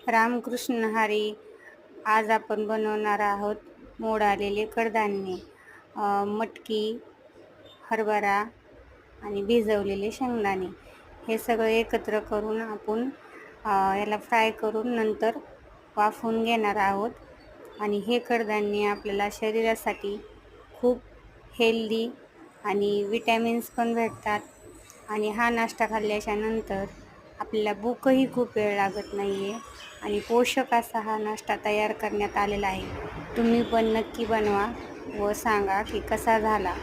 रामकृष्ण हरी. आज आपण बनवणार आहोत मोड आलेले कडधान्य, मटकी, हरभरा आणि भिजवलेले शेंगदाणे. हे सगळं एकत्र करून आपण याला फ्राय करून नंतर वाफवून घेणार आहोत. आणि हे कडधान्य आपल्याला शरीरासाठी खूप हेल्दी आणि विटॅमिन्स पण भेटतात. आणि हा नाश्ता खाल्ल्याच्या नंतर आपल्याला भूकही खूप वेळ लागत नाही आहे आणि पोषक असा हा नाश्ता तयार करण्यात आलेला आहे. तुम्ही पण नक्की बनवा व सांगा की कसा झाला.